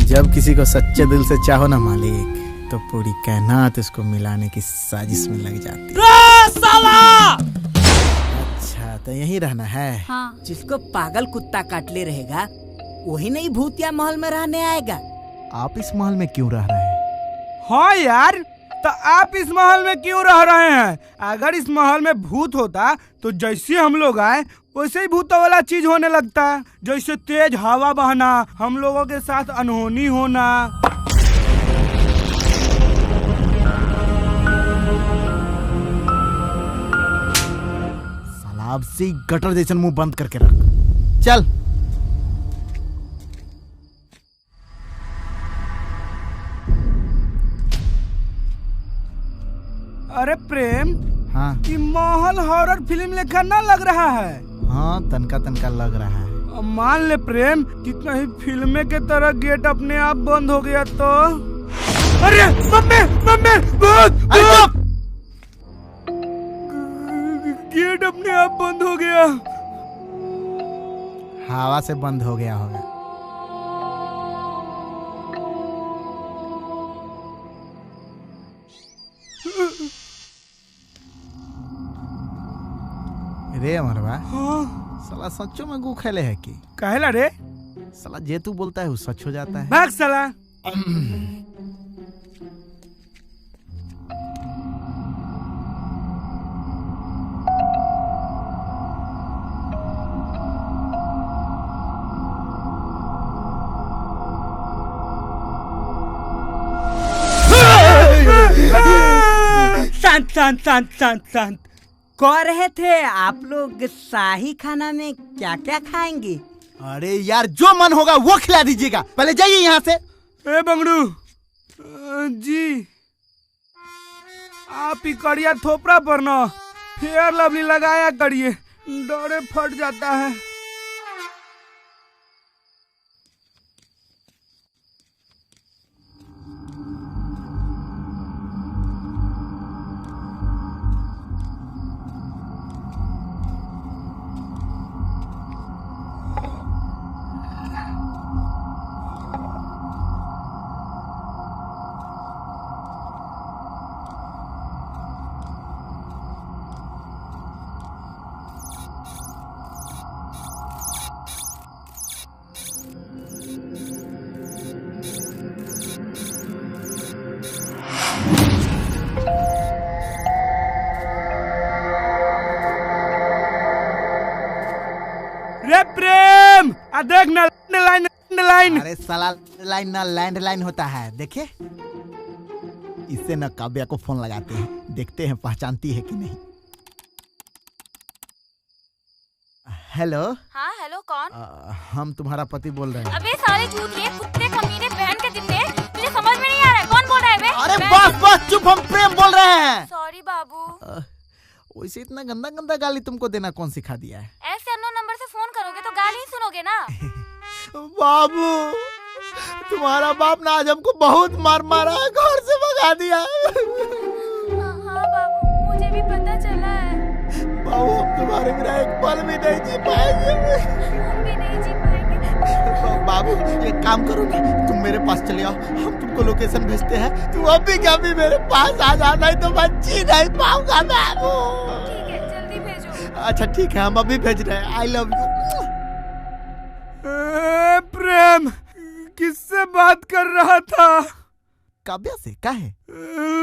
जब किसी को सच्चे दिल से चाहो ना मालिक, तो पूरी कायनात उसको मिलाने की साजिश में लग जाती है। साला! अच्छा तो यहीं रहना है? हाँ। जिसको पागल कुत्ता काट ले रहेगा वही नहीं भूतिया महल में रहने आएगा। आप इस महल में क्यों रह रहे हैं? हाँ यार, तो आप इस महल में क्यों रह रहे हैं? अगर इस महल में भूत होता तो जैसे हम लोग आए वैसे ही भूतों वाला चीज होने लगता। जैसे तेज हवा बहना, हम लोगों के साथ अनहोनी होना। साला अब से गटर जैसन मुंह बंद करके रख। चल। अरे प्रेम, हाँ ये महल हॉरर फिल्म लेखा ना लग रहा है? हाँ, तनका तनका लग रहा है। अब मान ले प्रेम कि कहीं फिल्म के तरह गेट अपने आप बंद हो गया तो? अरे मम्मी मम्मी, भूत भूत! गेट अपने आप बंद हो गया। हवा से बंद हो गया होगा। रे अमरवा, हाँ। साला सच्चो में गु खेले है कि? कहेला रे? साला जे तू बोलता है वो सच हो जाता है। भाग साला। शांत शांत शांत शांत शांत। कह रहे थे आप लोग शाही खाना में क्या क्या खाएंगे? अरे यार, जो मन होगा वो खिला दीजिएगा। पहले जाइए यहाँ से। ए बंगड़ू जी, आप ही करिया थोपड़ा पर ना फेयर लवली लगाया करिए, डरे फट जाता है। रे प्रेम, आ देख ना लाइन। अरे साला लाइन ना लैंडलाइन होता है, देखे? इससे न काव्या को फोन लगाते हैं, देखते हैं पहचानती है कि नहीं। हेलो। हाँ हेलो, कौन? हम तुम्हारा पति बोल रहे हैं। अबे साले चूतिए, कुत्ते कमीने, बहन के दिन्ने, मुझे समझ में नहीं आ रहा है कौन बोल रहा है बे? अरे बस चुप, हम प्रेम बोल रहे हैं। सॉरी बाबू। वैसे इतना गंदा गंदा गाली तुमको देना कौन सिखा दिया है? ऐसे अननोन नंबर से फोन करोगे तो गाली ही सुनोगे ना। बाबू, तुम्हारा बाप ना आज हमको बहुत मार मारा है, घर से भगा दिया। हाँ बाबू, मुझे भी पता चला है। बाबू, हम तुम्हारे बिना एक पल भी नहीं जी पाएंगे। हम भी नहीं जी पाएंगे। बाबू एक काम करो ना, तुम मेरे पास चले आओ, हम तुमको लोकेशन भेजते हैं, तुम अभी क्या भी मेरे पास आ जाओ, नहीं तो मैं जी नहीं पाऊंगा बाबू। ठीक है, जल्दी भेजो। अच्छा ठीक है, हम अभी भेज रहे हैं। I love you. प्रेम, किससे बात कर रहा था? काव्या से? काहे?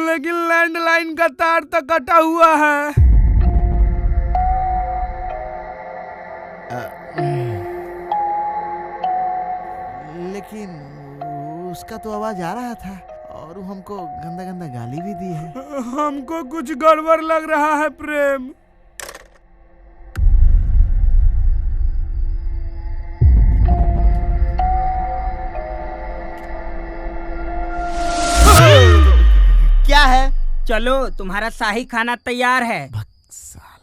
लेकिन लैंडलाइन का तार तो कटा हुआ है। लेकिन उसका तो आवाज आ रहा था और वो हमको गंदा गंदा गाली भी दी है। हमको कुछ गड़बड़ लग रहा है प्रेम। क्या है? चलो, तुम्हारा शाही खाना तैयार है।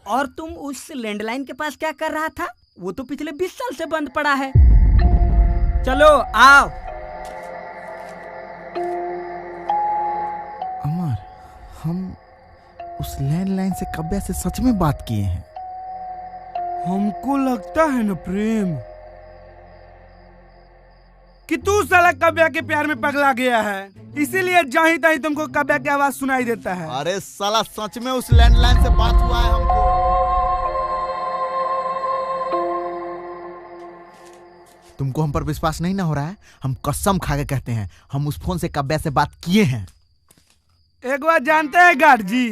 और तुम उस लैंडलाइन के पास क्या कर रहा था? वो तो पिछले 20 साल से बंद पड़ा है। चलो आओ। अमर, हम उस लैंडलाइन से काव्या से सच में बात किए हैं। हमको लगता है ना प्रेम, कि तू साला कव्या के प्यार में पगला गया है, इसीलिए जहीं तहीं तुमको कव्या की आवाज सुनाई देता है। अरे साला सच में उस लैंडलाइन से बात हुआ है हमको। तुमको हम पर विश्वास नहीं ना हो रहा है? हम कसम खा के कहते हैं, हम उस फोन से कव्या से बात किए हैं। एक बात जानते हैं गार्ड जी,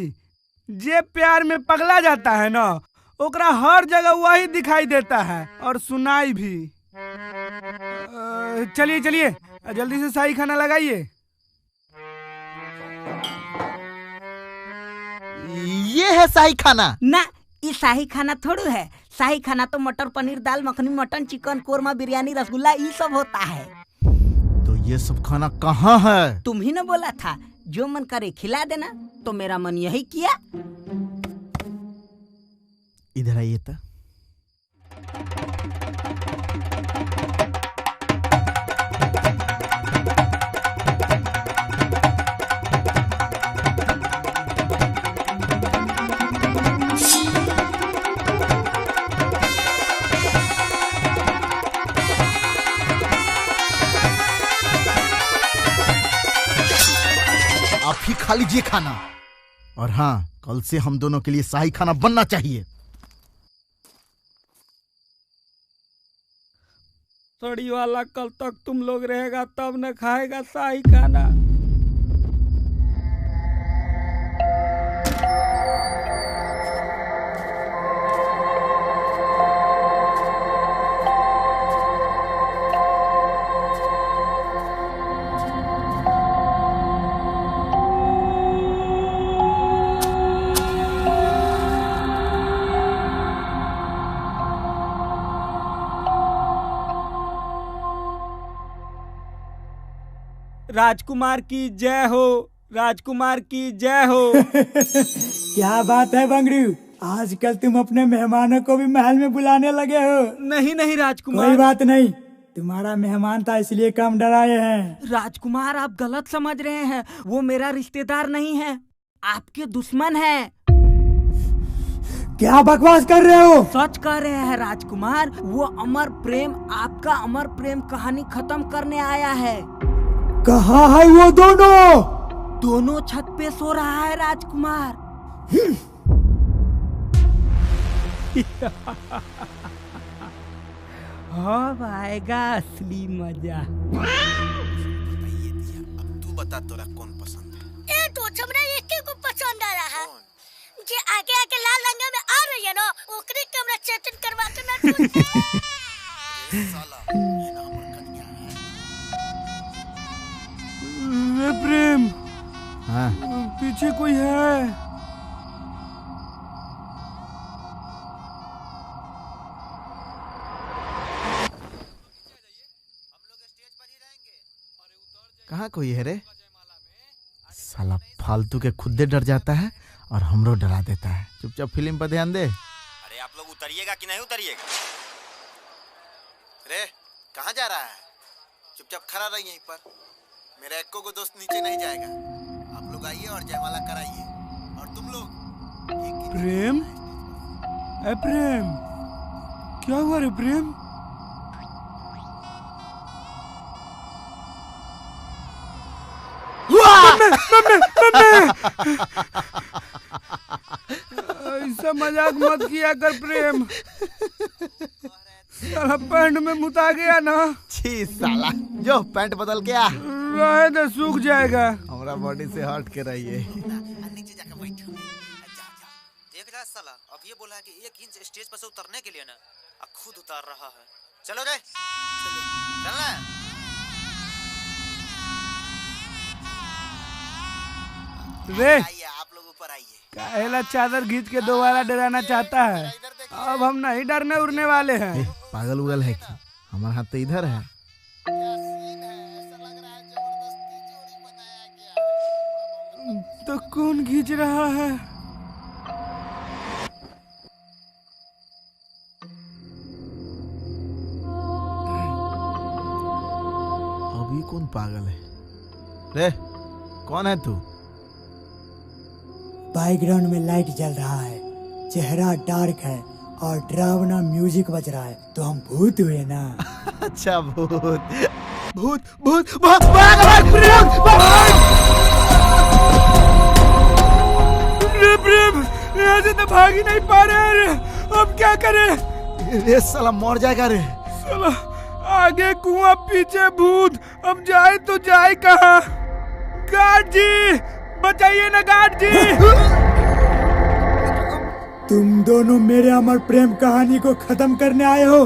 जे प्यार में पगला जाता है ना, ओकरा हर जगह वही दिखाई देता है और सुनाई भी। चलिए चलिए जल्दी से शाही खाना लगाइए। ये है शाही खाना ना, ये शाही खाना थोड़ू है। शाही खाना तो मटर पनीर दाल मखनी मटन चिकन कोरमा बिरयानी रसगुल्ला ये सब होता है। तो ये सब खाना कहाँ है? तुम ही ने बोला था जो मन करे खिला देना, तो मेरा मन यही किया। इधर आइए तो। आप ही खा लीजिए खाना, और हाँ, कल से हम दोनों के लिए शाही खाना बनना चाहिए। सड़ी वाला कल तक तुम लोग रहेगा तब न खाएगा शाही खाना। राजकुमार की जय हो, राजकुमार की जय हो। क्या बात है बंगड़ू, आजकल तुम अपने मेहमानों को भी महल में बुलाने लगे हो। नहीं नहीं राजकुमार, कोई बात नहीं, तुम्हारा मेहमान था इसलिए कम डराए हैं। राजकुमार आप गलत समझ रहे हैं, वो मेरा रिश्तेदार नहीं है, आपके दुश्मन है। क्या बकवास कर रहे हो? सच कह रहे हैं राजकुमार, वो अमर प्रेम, आपका अमर प्रेम कहानी खत्म करने आया है। कहाँ है वो दोनों? दोनों छत पे सो रहा है राजकुमार। अब आएगा असली मजा। तू बता तोरा कौन पसंद है? ए तो हमरा एके को पसंद आ रहा है। जे आगे आगे लाल रंग में आ रही है ना, ओकरे के हमरा चेतन करवा के ना तू। साला ये ना हमर कन्या है। प्रेम, हाँ पीछे कोई है? कहाँ कोई है रे? साला फालतू के खुद डर जाता है और हमरो डरा देता है। चुपचाप फिल्म पर ध्यान दे। अरे आप लोग उतरिएगा कि नहीं उतरिएगा? रे कहाँ जा रहा है? चुपचाप खड़ा रहिए यहीं पर। मेरा एक्को को दोस्त नीचे नहीं जाएगा। आप लोग आइए और जयमाला कराइए। और तुम लोग प्रेम, ए प्रेम, क्या हुआ रे प्रेम? ऐसा मजाक मत किया कर प्रेम, साला पैंट में मुता गया ना। छी साला, जो पैंट बदल गया। रहे तो सूख जाएगा। हमारा बॉडी से हट के रहिए। नीचे जाकर बैठो। देख रहा साला, अब ये बोला है कि 1 इंच स्टेज पर से उतरने के लिए ना, अब खुद उतार रहा है। चलो रे, चलना। रे आइए आप लोग ऊपर आइए। काहेला चादर खींच के दोबारा डराना चाहता है? अब हम नहीं डरने उड़ने वाले हैं। पागल उगल है कि? हमारा हाथ तो इधर है। तो कौन खींच रहा है? अभी कौन पागल है? रे कौन है तू? बैकग्राउंड में लाइट जल रहा है, चेहरा डार्क है और डरावना म्यूजिक बज रहा है, तो हम भूत हुए ना। अच्छा भूत। भूत भूत भाग भाग भाग प्रेम भाग। प्रेम यहाँ से तो भाग ही नहीं पा रहे रे, अब क्या करें? ये साला मर जाएगा रे। साला आगे कुआं पीछे भूत, अब जाए तो जाए कहाँ? गार्ड जी बचाइए ना गार्ड जी। तुम दोनों मेरे अमर प्रेम कहानी को खत्म करने आए हो?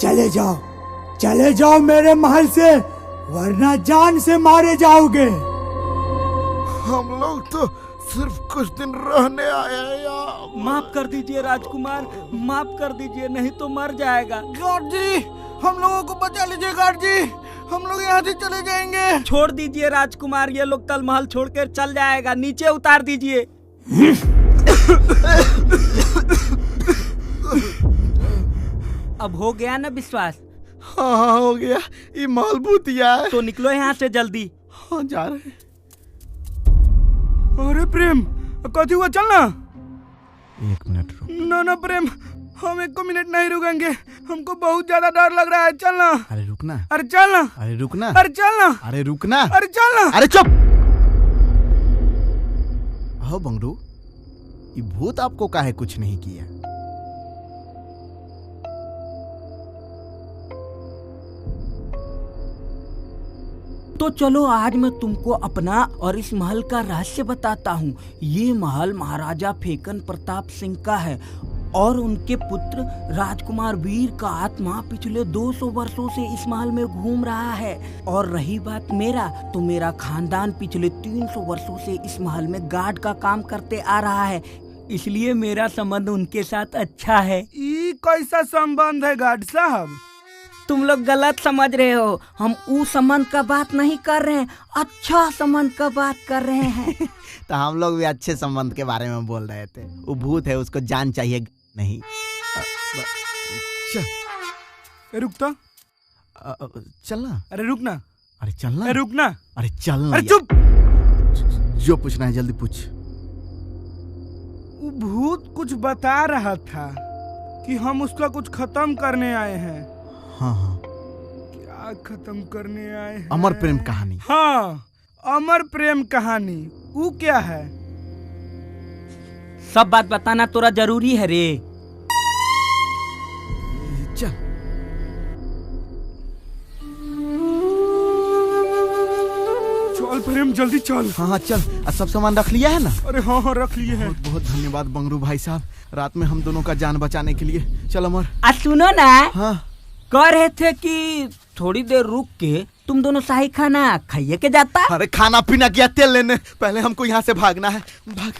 चले जाओ मेरे महल से, वरना जान से मारे जाओगे। हम लोग तो सिर्फ कुछ दिन रहने आए हैं यार। माफ कर दीजिए राजकुमार, माफ कर दीजिए, नहीं तो मर जाएगा। गार्ड जी हम लोगों को बचा लीजिए गार्ड जी, हम लोग यहाँ से चले जाएंगे। छोड़ दीजिए राजकुमार, ये लोग कल महल छोड़कर चल जाएगा, नीचे उतार दीजिए। अब हो गया ना विश्वास? हाँ हो गया, ये महल भूतिया है। तो निकलो यहाँ से जल्दी। हाँ जा रहे हैं। अरे प्रेम कथी हुआ, चलना। 1 मिनट रुक। ना प्रेम, हम 1 मिनट नहीं रुकेंगे, हमको बहुत ज्यादा डर लग रहा है, चलना। अरे रुकना। अरे चलना। अरे रुकना। अरे चलना। अरे रुकना। अरे चलना। अरे चुप। हो बंगरू, ये भूत आपको काहे कुछ नहीं किया? तो चलो आज मैं तुमको अपना और इस महल का रहस्य बताता हूँ। ये महल महाराजा फेकन प्रताप सिंह का है और उनके पुत्र राजकुमार वीर का आत्मा पिछले 200 वर्षों से इस महल में घूम रहा है। और रही बात मेरा, तो मेरा खानदान पिछले 300 वर्षों से इस महल में गार्ड का काम करते आ रहा है, इसलिए मेरा संबंध उनके साथ अच्छा है। ये कैसा संबंध है गार्ड साहब? तुम लोग गलत समझ रहे हो, हम उस संबंध का बात नहीं कर रहे हैं, अच्छा संबंध का बात कर रहे हैं। तो हम लोग भी अच्छे संबंध के बारे में बोल रहे थे। वो भूत है, उसको जान चाहिए नहीं। रुकता। चलना। अरे रुकना। अरे चलना। अरे रुकना। अरे चलना। अरे चुप। जो पूछना है जल्दी पूछ। वो भूत कुछ बता रहा था कि हम उसका कुछ खत्म करने आए हैं। हाँ हाँ। क्या खत्म करने आए हैं? अमर प्रेम कहानी। हाँ, अमर प्रेम कहानी। वो क्या है? सब बात बताना तोरा जरूरी है रे। चल। चल प्रेम जल्दी चल। हाँ चल। सब सामान रख लिया है ना? अरे हाँ रख लिए हैं। बहुत बहुत धन्यवाद बंगरू भाई साहब, रात में हम दोनों का जान बचाने के लिए। चल अमर। आज सुनो ना। हाँ कह रहे थे कि थोड़ी देर रुक के तुम दोनों शाही खाना खाइए के जाता। अरे खाना पीना क्या, तेल लेने, पहले हमको यहाँ से भागना है। भाग।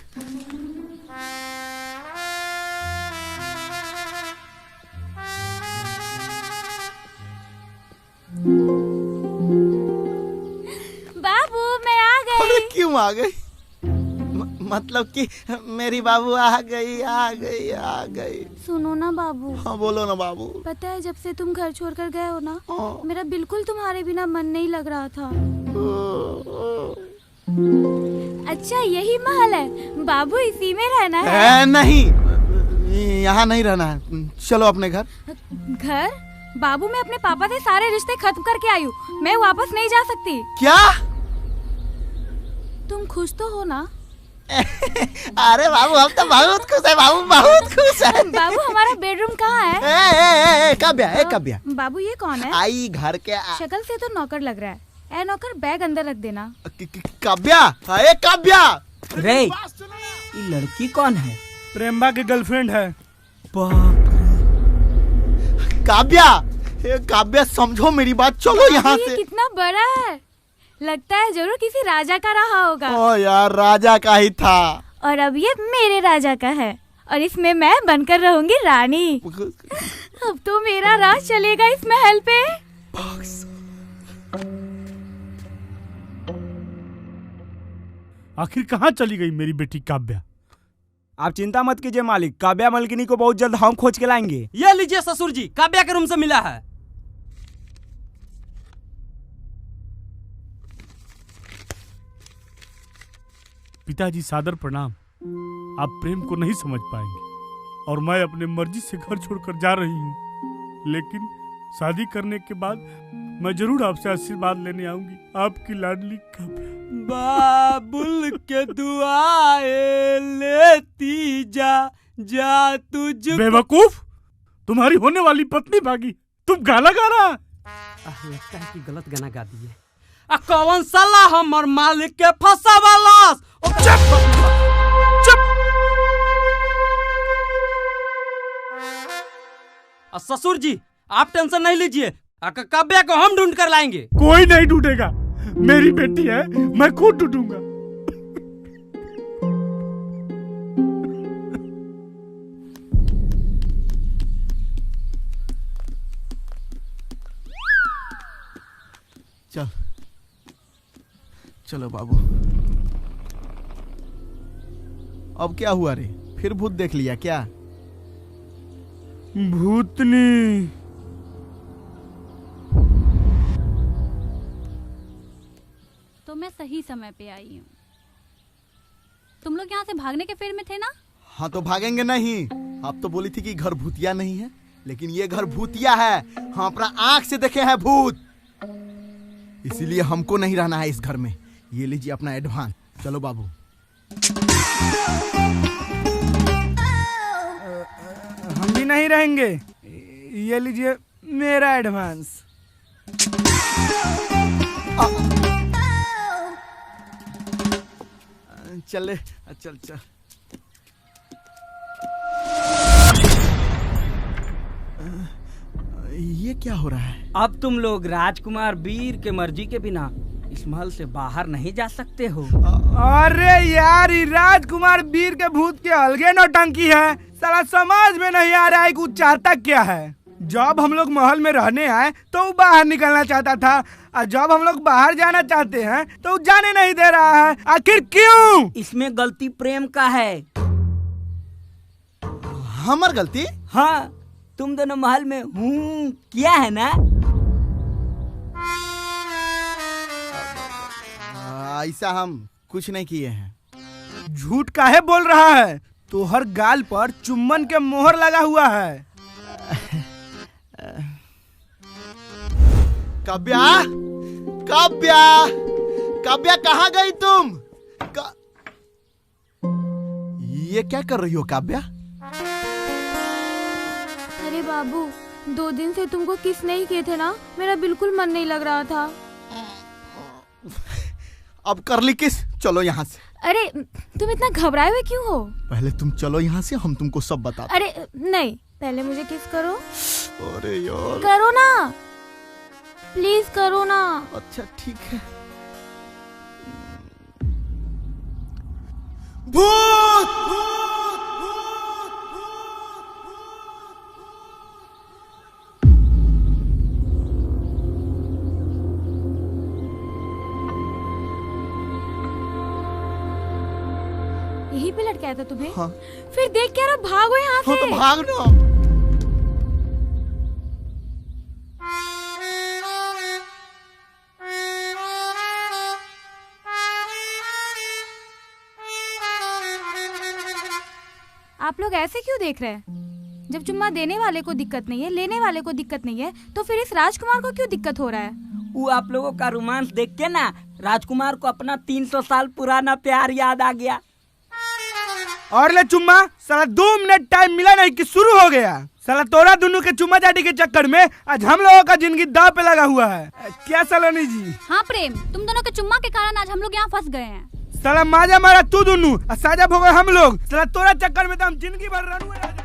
बाबू मैं आ अरे गई। क्यों आ गई? मतलब कि मेरी बाबू आ गई आ गई आ गई। सुनो ना बाबू। हाँ बोलो ना बाबू। पता है जब से तुम घर छोड़कर गए हो ना, हाँ। मेरा बिल्कुल तुम्हारे बिना मन नहीं लग रहा था। अच्छा यही महल है बाबू, इसी में रहना है? नहीं, यहाँ नहीं रहना है, चलो अपने घर। घर? बाबू मैं अपने पापा से सारे रिश्ते खत्म करके आई हूँ, मैं वापस नहीं जा सकती। क्या? तुम खुश तो हो ना? अरे बाबू हम तो बहुत खुश है बाबू, बहुत खुश है। बाबू हमारा बेडरूम कहाँ है? काव्या। बाबू ये कौन है? आई घर के। शक्ल से तो नौकर लग रहा है। ए नौकर बैग अंदर रख देना। काव्या। रे ये लड़की कौन है? प्रेमबा की गर्लफ्रेंड है। बाप रे। काव्या समझो मेरी बात, चलो यहाँ ये से। कितना बड़ा है, लगता है जरूर किसी राजा का रहा होगा। ओ यार राजा का ही था। और अब ये मेरे राजा का है और इसमें मैं बनकर रहूंगी रानी। अब तो मेरा राज चलेगा इस महल पे। आखिर कहाँ चली गई मेरी बेटी काव्या? आप चिंता मत कीजिए मालिक, काव्या मलकिनी को बहुत जल्द हम खोज के लाएंगे। ये लीजिए ससुर जी, काव्या के रूम से मिला है। पिताजी सादर प्रणाम। आप प्रेम को नहीं समझ पाएंगे और मैं अपने मर्जी से घर छोड़कर जा रही हूँ, लेकिन शादी करने के बाद मैं जरूर आपसे आशीर्वाद लेने आऊंगी। आपकी लाडली काव्या। बाबुल के दुआए लेती जा जा तुझ। बेवकूफ, तुम्हारी होने वाली पत्नी भागी, तुम गाना गा रहा। लगता है कि गलत गाना गा दिए। कौन साला हमर मालिक के फंसावाला। ससुर जी आप टेंशन नहीं लीजिए, काव्या को हम ढूंढ कर लाएंगे। कोई नहीं ढूंढेगा, मेरी बेटी है, मैं खुद ढूंढूंगा। चल चलो बाबू। अब क्या हुआ रे, फिर भूत देख लिया क्या? भूतनी। तो मैं सही समय पे आई हूँ। तुम लोग यहाँ से भागने के फेर में थे ना? हाँ तो भागेंगे नहीं। आप तो बोली थी कि घर भूतिया नहीं है, लेकिन ये घर भूतिया है। हम अपना आंख से देखे हैं भूत, इसीलिए हमको नहीं रहना है इस घर में। ये लीजिए अपना एडवांस। चलो बाबू। हम भी नहीं रहेंगे, ये लीजिए मेरा एडवांस। चले चल चल। ये क्या हो रहा है? अब तुम लोग राजकुमार वीर के मर्जी के बिना इस महल से बाहर नहीं जा सकते हो। अरे यार, ये राजकुमार वीर के भूत के अलगे नौटंकी है। साला समझ में नहीं आ रहा है कि वो चाहता क्या है। जब हम लोग महल में रहने आए तो वो बाहर निकलना चाहता था, और जब हम लोग बाहर जाना चाहते हैं तो वो जाने नहीं दे रहा है। आखिर क्यों? इसमें गलती प्रेम का है। हमार गलती? हाँ, तुम दोनों महल में हूँ किया है ना। ऐसा हम कुछ नहीं किए हैं। झूठ काहे बोल रहा है? तो हर गाल पर चुम्बन के मोहर लगा हुआ है। काव्या, काव्या, काव्या कहाँ गई तुम? ये क्या कर रही हो काव्या? अरे बाबू, 2 दिन से तुमको किस नहीं किए थे ना, मेरा बिल्कुल मन नहीं लग रहा था। अब कर ली किस? चलो यहाँ से। अरे तुम इतना घबराए हुए क्यों हो? पहले तुम चलो यहाँ से, हम तुमको सब बता। अरे नहीं, पहले मुझे किस करो। अरे यार, करो ना, प्लीज करो ना। अच्छा ठीक है। भूत! यही पे लटकाया था तुम्हें? हाँ। फिर देख क्या रहा, भागो यहाँ हाँ से। तो भाग ना। आप लोग ऐसे क्यों देख रहे हैं? जब चुम्मा देने वाले को दिक्कत नहीं है, लेने वाले को दिक्कत नहीं है, तो फिर इस राजकुमार को क्यों दिक्कत हो रहा है? वो आप लोगों का रोमांस देख के ना राजकुमार को अपना 300 साल पुराना प्यार याद आ गया। और ले चुम्मा, साला 2 मिनट टाइम मिला नहीं कि शुरू हो गया। साला तोरा दोनों के चुम्मा चाटी के चक्कर में आज हम लोगों का जिंदगी दांव पे लगा हुआ है। क्या सलोनी जी? हाँ प्रेम, तुम दोनों के चुम्मा के कारण आज हम लोग यहाँ फंस गए हैं। साला माजा मारा तू दोनों, साजा भोगे हम लोग। साला तोरा चक्कर में तो हम जिंदगी भर रनुए रह जाए।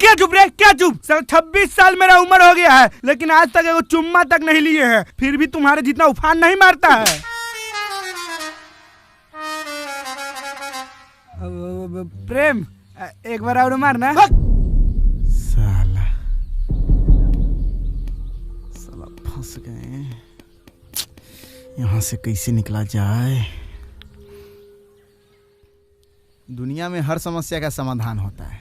क्या चुप रे, क्या चुप? सर 26 साल मेरा उम्र हो गया है, लेकिन आज तक एगो चुम्मा तक नहीं लिए हैं। फिर भी तुम्हारे जितना उफान नहीं मारता है। प्रेम, एक बार और मारना। साला साला फंस गए। यहाँ से कैसे निकला जाए? दुनिया में हर समस्या का समाधान होता है,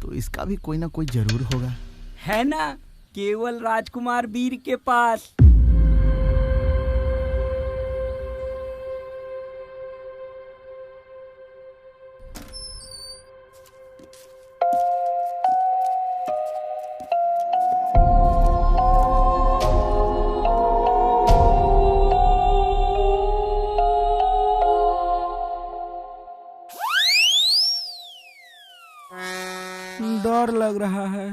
तो इसका भी कोई ना कोई जरूर होगा। है ना, केवल राजकुमार वीर के पास। डर लग रहा है।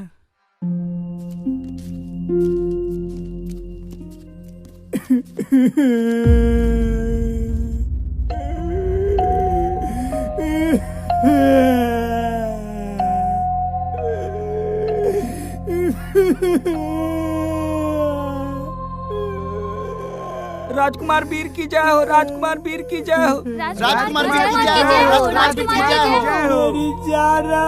राजकुमार वीर की जय हो, राजकुमार वीर की जय हो। राजकुमार वीर की जय हो, राजकुमार वीर की जय हो। मेरी जारा,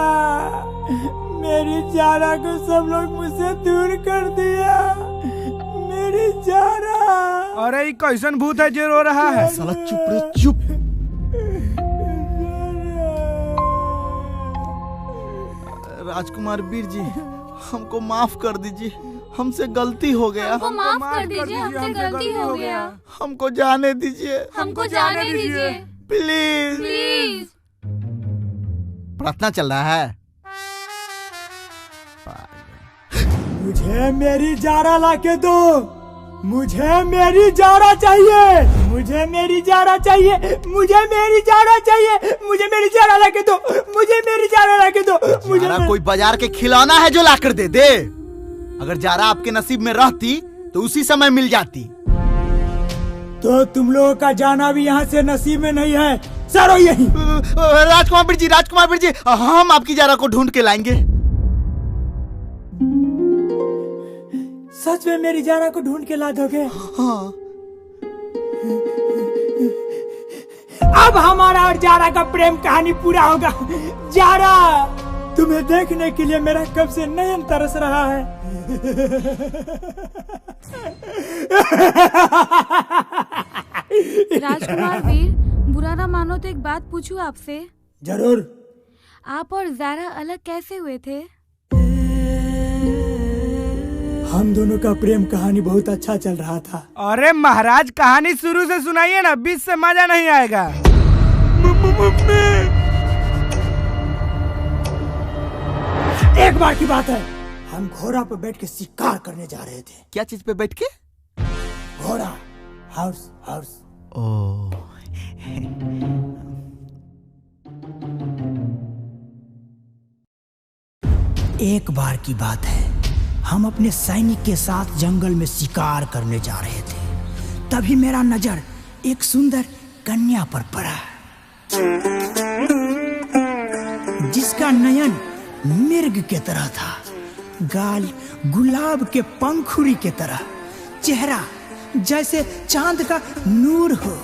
मेरी जारा को सब लोग मुझसे दूर कर दिया। मेरी जारा। अरे ये कैसन भूत है जो रो रहा है? साला चुप रे चुप। राजकुमार वीर जी, हमको माफ कर दीजिए, हमसे गलती हो गया। हमको माफ कर दीजिए, हमसे गलती हो गया। हमको जाने दीजिए, हमको जाने दीजिए, प्लीज। प्लीज। प्रार्थना चल रहा है। मुझे मेरी जारा लाके दो। मुझे मेरी जारा चाहिए। मुझे मेरी जारा चाहिए। मुझे मेरी जारा चाहिए। मुझे मेरी जारा लाके दो। मुझे मेरी जारा लाके दो। जारा कोई बाजार के खिलौना है जो लाकर दे दे? अगर जारा आपके नसीब में रहती तो उसी समय मिल जाती। तो तुम लोगों का जाना भी यहाँ से नसीब में नहीं है। सरो यही। राजकुमार वीर जी, राजकुमार वीर जी, हम आपकी जारा को ढूंढ के लाएंगे। सच में मेरी जारा को ढूंढ के ला दोगे? हाँ। अब हमारा और जारा का प्रेम कहानी पूरा होगा। जारा, तुम्हें देखने के लिए मेरा कब से नयन तरस रहा है। राजकुमार वीर, बुरा ना मानो तो एक बात पूछूं आपसे। जरूर। आप और जारा अलग कैसे हुए थे? हम दोनों का प्रेम कहानी बहुत अच्छा चल रहा था। अरे महाराज, कहानी शुरू से सुनाइए ना, बीच से मजा नहीं आएगा। एक बार की बात है, हम घोड़ा पर बैठ के शिकार करने जा रहे थे। क्या चीज पे बैठ के? घोड़ा। House house. ओह। एक बार की बात है, हम अपने सैनिक के साथ जंगल में शिकार करने जा रहे थे। तभी मेरा नजर एक सुंदर कन्या पर पड़ा, जिसका नयन मिर्ग के तरह था, गाल गुलाब के पंखुड़ी के तरह, चेहरा जैसे चांद का नूर हो।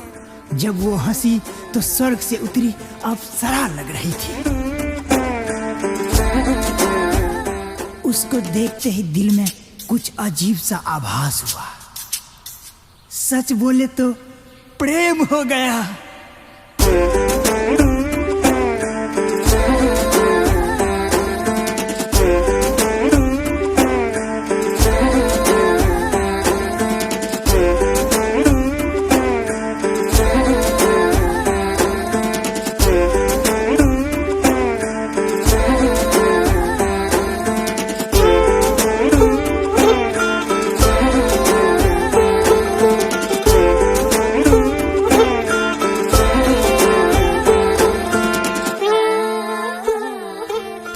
जब वो हंसी तो स्वर्ग से उतरी अप्सरा लग रही थी। उसको देखते ही दिल में कुछ अजीब सा आभास हुआ। सच बोले तो प्रेम हो गया।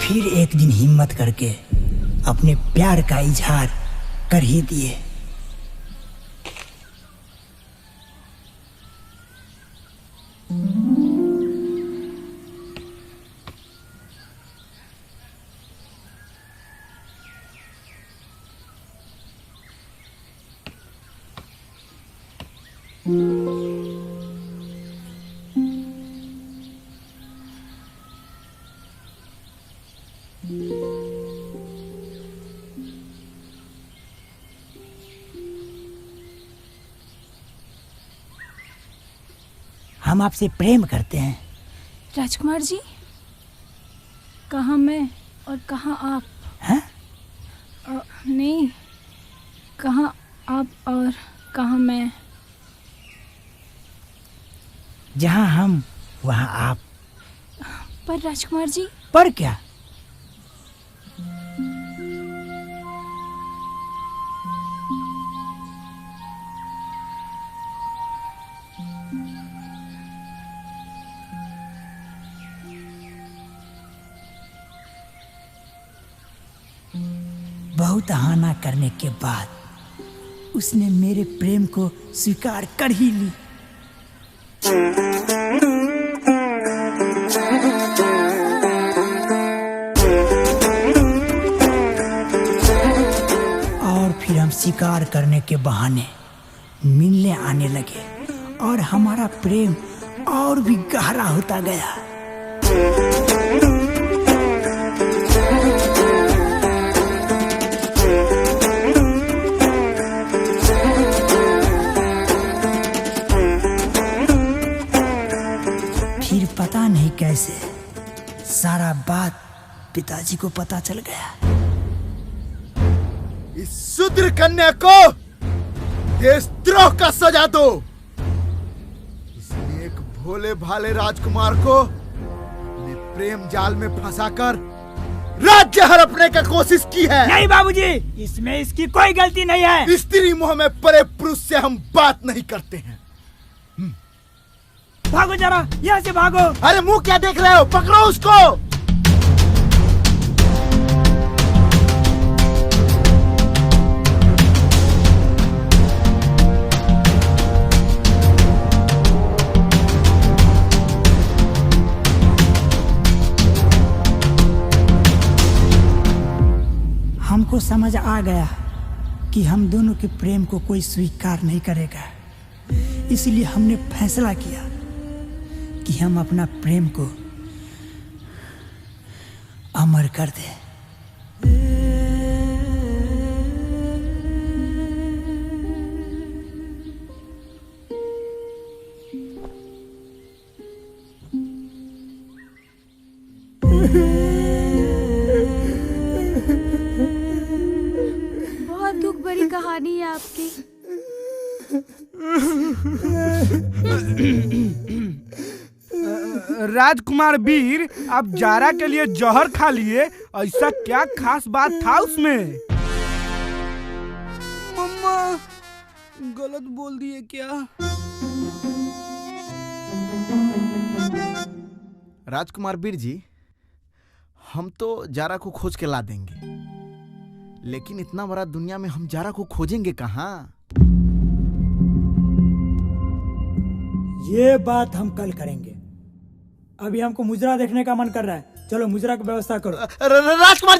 फिर एक दिन हिम्मत करके अपने प्यार का इजहार कर ही दिए। हम आपसे प्रेम करते हैं। राजकुमार जी, कहाँ मैं और कहाँ आप? हैं? नहीं, कहाँ आप और कहाँ मैं? जहाँ हम वहाँ आप। पर राजकुमार जी, पर क्या? बहुत आना करने के बाद उसने मेरे प्रेम को स्वीकार कर ही ली। और फिर हम शिकार करने के बहाने मिलने आने लगे और हमारा प्रेम और भी गहरा होता गया। फिर पता नहीं कैसे सारा बात पिताजी को पता चल गया। इस शूद्र कन्या को देशद्रोह का सजा दो। इसने एक भोले भाले राजकुमार को अपने प्रेम जाल में फंसाकर राज्य हड़पने की कोशिश की है। नहीं बाबूजी, इसमें इसकी कोई गलती नहीं है। स्त्री मोह में परे पुरुष से हम बात नहीं करते हैं। भागो जरा, यहाँ से भागो। अरे मुंह क्या देख रहे हो, पकड़ो उसको। हमको समझ आ गया कि हम दोनों के प्रेम को कोई स्वीकार नहीं करेगा, इसलिए हमने फैसला किया कि हम अपना प्रेम को अमर कर दें। बहुत दुख भरी कहानी है आपकी। राजकुमार वीर, आप जारा के लिए जहर खा लिए, ऐसा क्या खास बात था उसमें? मम्मा गलत बोल दिए क्या? राजकुमार वीर जी, हम तो जारा को खोज के ला देंगे, लेकिन इतना बड़ा दुनिया में हम जारा को खोजेंगे कहाँ? ये बात हम कल करेंगे। अभी हमको मुजरा देखने का मन कर रहा है। चलो मुजरा की व्यवस्था करो। राजकुमार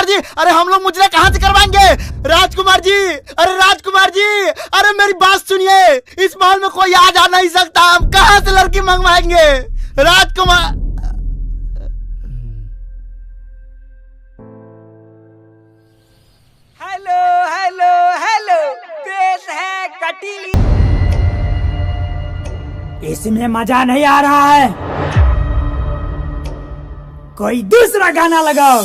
जी, अरे हम लोग मुजरा कहाँ से करवाएंगे? राजकुमार जी, अरे मेरी बात सुनिए। इस महल में कोई आ जा नहीं सकता, हम कहाँ से लड़की मंगवाएंगे? राजकुमार, हेलो हेलो हेलो, पेश है कटीली। इसमें मजा नहीं आ रहा है, कोई दूसरा गाना लगाओ।